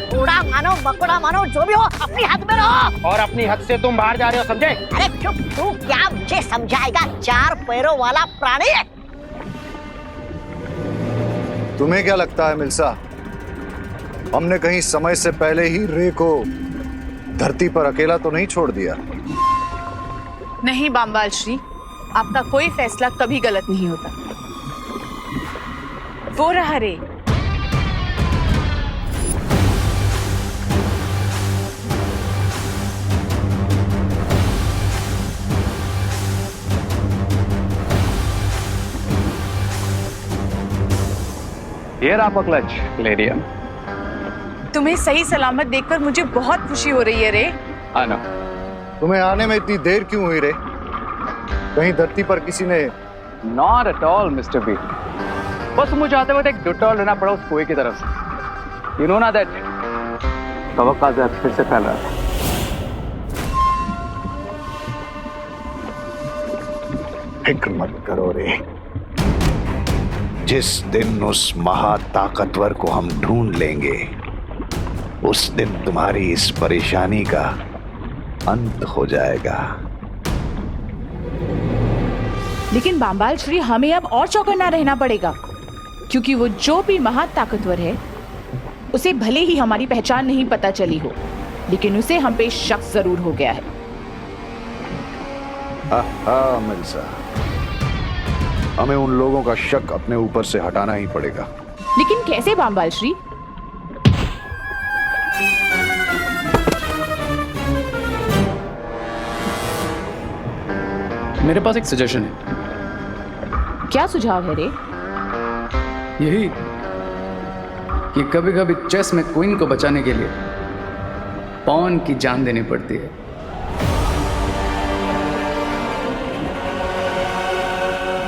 घोड़ा मानो बकोड़ा मानो जो भी हो, अपनी हद में रहो। और अपनी हद से तुम बाहर जा रहे हो, समझे? अरे चुप, तू क्या मुझे समझाएगा? 4 पैरों वाला प्राणी। तुम्हें क्या लगता है मिल्सा, हमने कहीं समय से पहले ही रे को धरती पर अकेला तो नहीं छोड़ दिया? नहीं बामवाल श्री, आपका कोई फैसला कभी गलत नहीं होता। वो रहा रे। Here आपका क्लच, लेडियम। तुम्हें सही सलामत देखकर मुझे बहुत खुशी हो रही है रे। आना। तुम्हें आने में इतनी देर क्यों हुई रे? कहीं धरती पर किसी ने? Not at all, Mr. B. बस मुझे आते वक्त एक डिटॉल लेना पड़ा उस कुएं की तरफ से। You know ना that तवक्का फिर से फैल रहा था। फिक्र मत करो रे, जिस दिन उस महाताकतवर को हम ढूंढ लेंगे उस दिन तुम्हारी इस परेशानी का अंत हो जाएगा। लेकिन बामवाल श्री, हमें अब और चौकन्ना रहना पड़ेगा, क्योंकि वो जो भी महाताकतवर है उसे भले ही हमारी पहचान नहीं पता चली हो, लेकिन उसे हम पे शक जरूर हो गया है। मिर्जा, हमें उन लोगों का शक अपने ऊपर से हटाना ही पड़ेगा। लेकिन कैसे बामवाल श्री? मेरे पास एक सजेशन है। क्या सुझाव है रे? यही कि कभी कभी चेस में क्वीन को बचाने के लिए पॉन की जान देनी पड़ती है।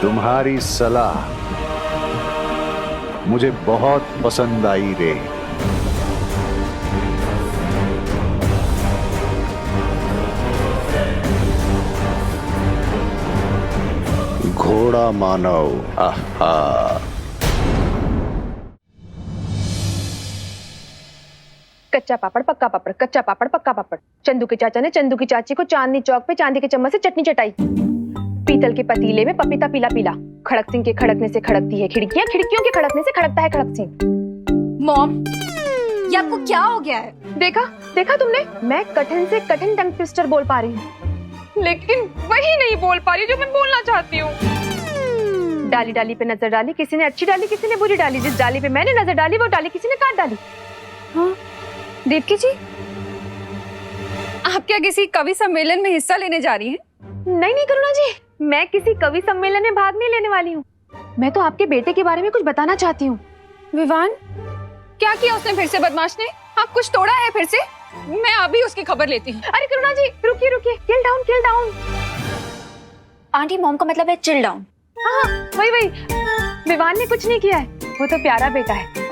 तुम्हारी सलाह मुझे बहुत पसंद आई रे। घोड़ा मानव। आहा। कच्चा पापड़ पक्का पापड़, कच्चा पापड़ पक्का पापड़। चंदू के चाचा ने चंदू की चाची को चांदनी चौक पे चांदी के चम्मच से चटनी चटाई। पीतल के पतीले में पपीता पीला पीला। खड़क सिंह के खड़कने से खड़कती है खिड़कियां, खिड़कियों के खड़कने से खड़कता है खड़क सिंह। मॉम, ये आपको क्या हो गया है? देखा तुमने? मैं कठिन से कठिन टंग ट्विस्टर बोल पा रही हूँ, लेकिन वही नहीं बोल पा रही जो मैं बोलना चाहती हूँ। डाली डाली पे नजर डाली, किसी ने अच्छी डाली किसी ने बुरी डाली। जिस डाली पे मैंने नजर डाली वो डाली किसी ने काट डाली। हाँ देवकी जी, आप क्या किसी कवि सम्मेलन में हिस्सा लेने जा रही हैं? नहीं नहीं करुणा जी, मैं किसी कवि सम्मेलन में भाग नहीं लेने वाली हूँ। मैं तो आपके बेटे के बारे में कुछ बताना चाहती हूँ। विवान, क्या किया उसने फिर से बदमाश ने? हाँ, कुछ तोड़ा है फिर से? मैं अभी उसकी खबर लेती हूँ। अरे करुणा जी रुकिए रुकिए, किल डाउन किल डाउन। आंटी मॉम का मतलब है चिल डाउन। हाँ वही वही, विवान ने कुछ नहीं किया है, वो तो प्यारा बेटा है।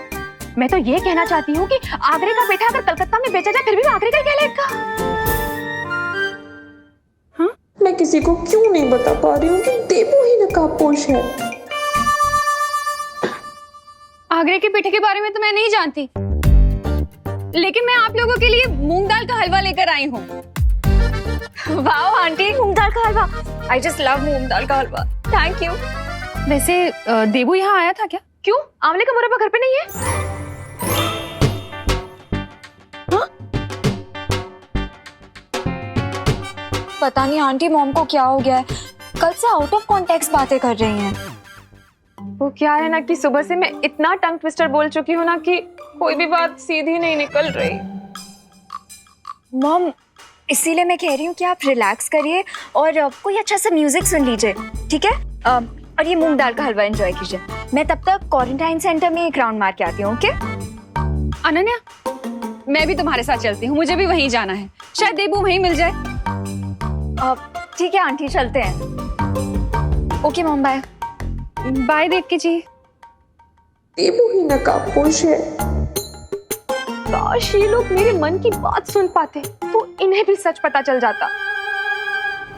मैं तो ये कहना चाहती हूँ कि आगरे का बेटा अगर कलकत्ता में बेचा जाए फिर भी वो आगरे का कहलाएगा। हाँ? मैं किसी को क्यों नहीं बता पा रही हूँ कि देबू ही नकाबपोश है। आगरे के पेठे के बारे में तो मैं नहीं जानती, लेकिन मैं आप लोगों के लिए मूंग दाल का हलवा लेकर आई हूँ। वाओ आंटी, मूंग दाल का हलवा, आई जस्ट लव मूंग दाल का हलवा। Thank you. वैसे देबू यहाँ आया था क्या? क्यों, आंवले का मुरब्बा घर पे नहीं है? पता नहीं आंटी मॉम को क्या हो गया है, कल से आउट ऑफ कॉन्टेक्स्ट बातें कर रही हैं। वो क्या है ना कि सुबह से मैं इतना टंग ट्विस्टर बोल चुकी हूँ ना कि कोई भी बात सीधी नहीं निकल रही। मॉम, इसीलिए मैं कह रही हूँ कि आप रिलैक्स करिए और कोई अच्छा सा म्यूजिक सुन लीजिए, ठीक है? और ये मूंग दाल का हलवा एंजॉय कीजिए। मैं तब तक क्वारंटाइन सेंटर में एक राउंड मार के आती हूँ, ओके? अनन्या, मैं भी तुम्हारे साथ चलती हूँ, मुझे भी वहीं जाना है, शायद देबू वहीं मिल जाए। ठीक है आंटी, चलते हैं। Okay mom, bye. Bye Devaki ji. Debu ही नकाबपोश है। काश ये लोग मेरे मन की बात सुन पाते तो इन्हें भी सच पता चल जाता।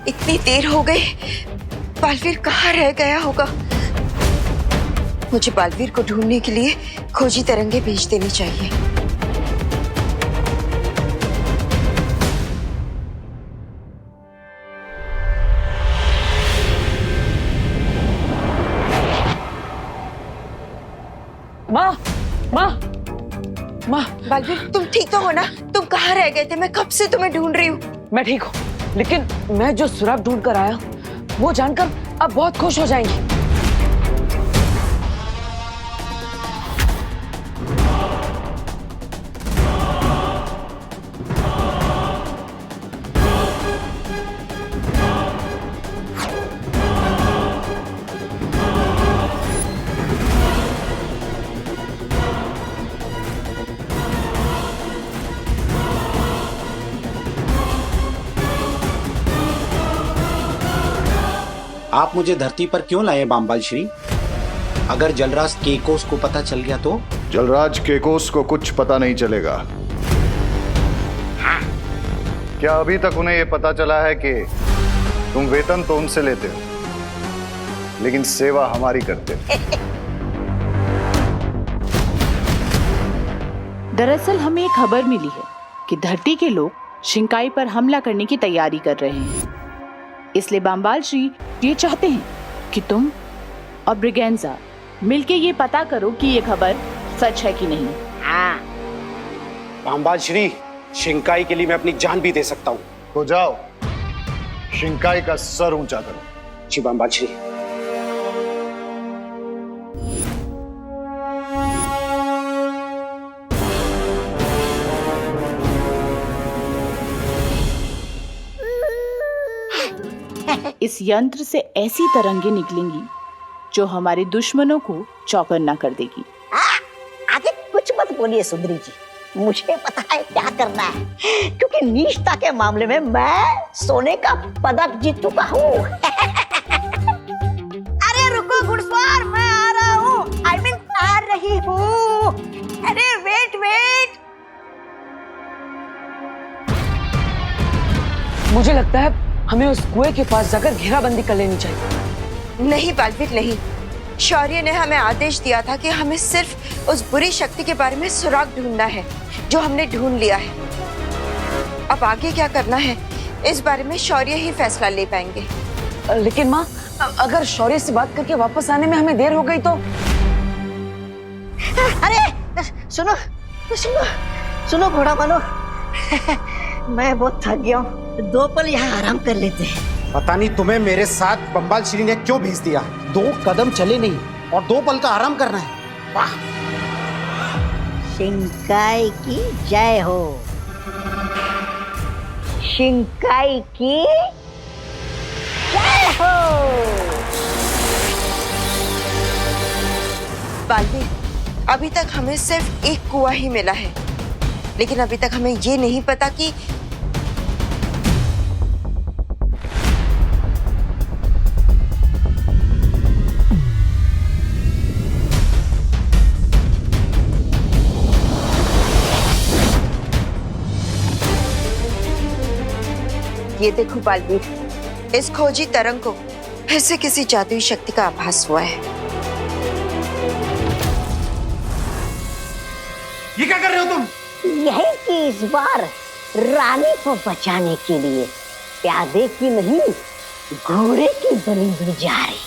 इतनी देर हो गई, बालवीर कहाँ रह गया होगा? मुझे बालवीर को ढूंढने के लिए खोजी तरंगे भेज देनी चाहिए। माँ, माँ, माँ। बालवीर तुम ठीक तो हो ना? तुम कहाँ रह गए थे? मैं कब से तुम्हें ढूंढ रही हूँ। मैं ठीक हूँ, लेकिन मैं जो सुराग ढूंढ कर आया वो जानकर अब बहुत खुश हो जाएंगी। आप मुझे धरती पर क्यों लाए बामबाल श्री? अगर जलराज केकोस को पता चल गया तो? जलराज केकोस को कुछ पता नहीं चलेगा। क्या अभी तक उन्हें यह पता चला है कि तुम वेतन तो उनसे लेते हो लेकिन सेवा हमारी करते हो? दरअसल हमें एक खबर मिली है कि धरती के लोग शिंकाई पर हमला करने की तैयारी कर रहे हैं। इसलिए बामबाल श्री ये चाहते हैं कि तुम और ब्रिगेंजा मिलके ये पता करो कि ये खबर सच है कि नहीं। हाँ। बामबाल श्री, शिंकाई के लिए मैं अपनी जान भी दे सकता हूँ। तो जाओ, शिंकाई का सर ऊंचा करो। जी बामबाल श्री। इस यंत्र से ऐसी तरंगे निकलेंगी जो हमारे दुश्मनों को चौकन्ना कर देगी। आगे कुछ मत बोलिए सुंदरी जी, मुझे पता है क्या करना है, क्योंकि नीचता के मामले में मैं सोने का पदक जीत चुका हूँ। अरे रुको घुड़सवार, मैं आ रहा हूँ। आई मीन आ रही हूँ। अरे वेट वेट। मुझे लगता है हमें उस कुएं के पास जाकर घेराबंदी कर लेनी चाहिए। नहीं बालवीर नहीं, शौर्य ने हमें आदेश दिया था कि हमें सिर्फ उस बुरी शक्ति के बारे में सुराग ढूंढना है जो हमने ढूंढ लिया है। अब आगे क्या करना है इस बारे में शौर्य ही फैसला ले पाएंगे। लेकिन माँ, अगर शौर्य से बात करके वापस आने में हमें देर हो गई तो? अरे सुनो सुनो सुनो घोड़ा बनो। मैं बहुत थक गया हूँ, 2 पल यहाँ आराम कर लेते हैं। पता नहीं तुम्हें मेरे साथ बम्बाल श्री ने क्यों भेज दिया। 2 कदम चले नहीं और 2 पल का आराम करना है। वाह। शिंकाई की जय हो। शिंकाई की जय हो। बालवीर, अभी तक हमें सिर्फ एक कुआं ही मिला है, लेकिन अभी तक हमें ये नहीं पता कि ये देखो बालवीर, इस खोजी तरंग को फिर से किसी जादुई शक्ति का आभास हुआ है। ये क्या कर रहे हो तुम? यही कि इस बार रानी को बचाने के लिए प्यादे की नहीं घोड़े की बलि दी जा रही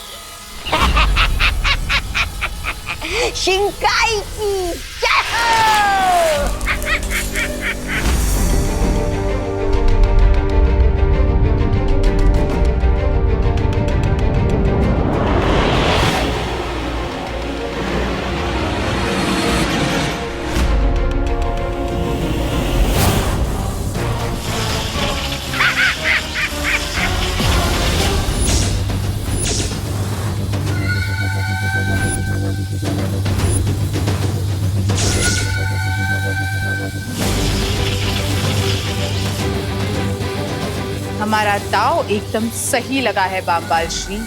है। शिंकाई की जय हो। हमारा दाव एकदम सही लगा है बामबाल श्री।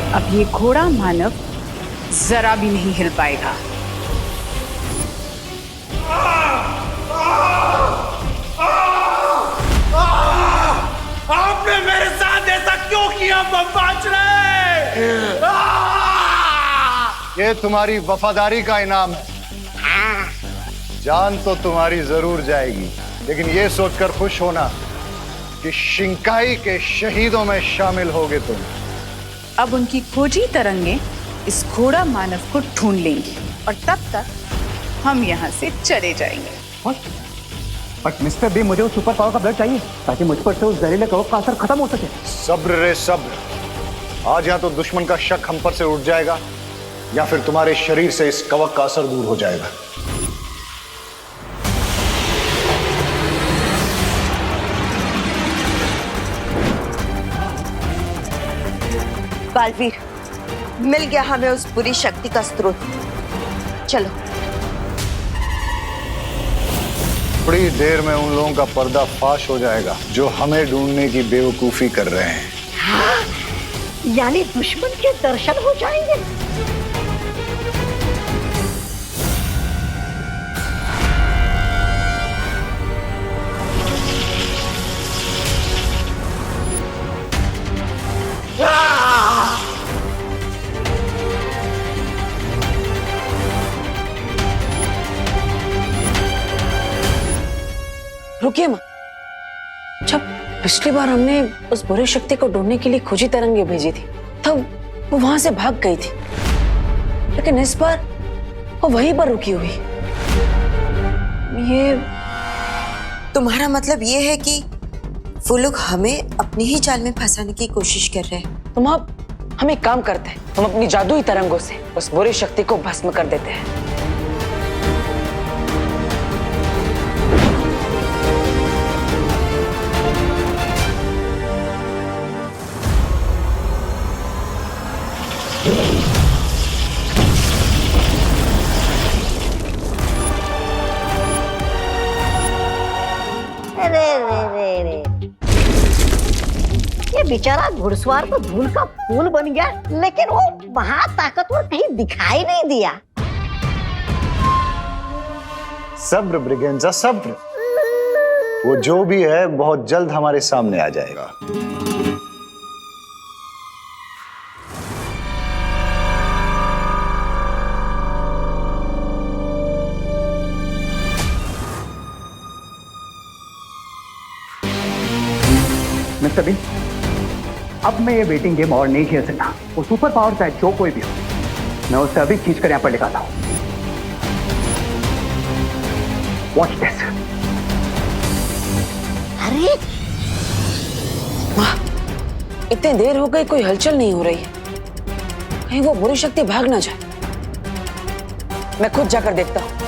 अब ये घोड़ा मानव जरा भी नहीं हिल पाएगा। आपने मेरे साथ ऐसा क्यों किया बम्बाचरे? ये तुम्हारी वफादारी का इनाम है। जान तो तुम्हारी जरूर जाएगी, लेकिन ये सोचकर खुश होना कि शिंकाई के शहीदों में शामिल होगे तुम। अब उनकी खोजी तरंगे इस घोड़ा मानव को ढूंढ लेंगी और तब तक हम यहाँ से चले जाएंगे। बट मिस्टर बी, मुझे उस सुपर पावर का ब्लड चाहिए ताकि मुझ पर से उस जहरीले कवक का असर खत्म हो सके। सब्र रे सब्र। आज या तो दुश्मन का शक हम पर से उठ जाएगा या फिर तुम्हारे शरीर से इस कवक का असर दूर हो जाएगा। बालवीर, मिल गया हमें उस बुरी शक्ति का स्रोत। चलो। थोड़ी देर में उन लोगों का पर्दा फाश हो जाएगा जो हमें ढूंढने की बेवकूफी कर रहे हैं। हाँ, यानी दुश्मन के दर्शन हो जाएंगे। रुकिए माँ, जब पिछली बार हमने उस बुरी शक्ति को ढूंढने के लिए खोजी तरंगे भेजी थी तब वो वहां से भाग गई थी, लेकिन इस बार वो वहीं पर रुकी हुई। ये तुम्हारा मतलब ये है कि वो लोग हमें अपनी ही जाल में फंसाने की कोशिश कर रहे हैं। तुम अब हम एक काम करते हैं, हम अपनी जादुई तरंगों से उस बुरी शक्ति को भस्म कर देते हैं। ये बेचारा घुड़सवार तो धूल का फूल बन गया, लेकिन वो महाताकतवर कहीं दिखाई नहीं दिया। सब्र ब्रिगेंजा, सब्र। वो जो भी है बहुत जल्द हमारे सामने आ जाएगा। मिस्टर बीन, अब मैं ये वेटिंग गेम और नहीं खेल सकता। वो सुपर पावर चाहे जो कोई भी हो, मैं उसे अभी खींच कर यहाँ पर दिखाता हूँ। Watch this. अरे वाह, इतनी देर हो गई, कोई हलचल नहीं हो रही है। कहीं वो बुरी शक्ति भाग ना जाए। मैं खुद जाकर देखता हूँ।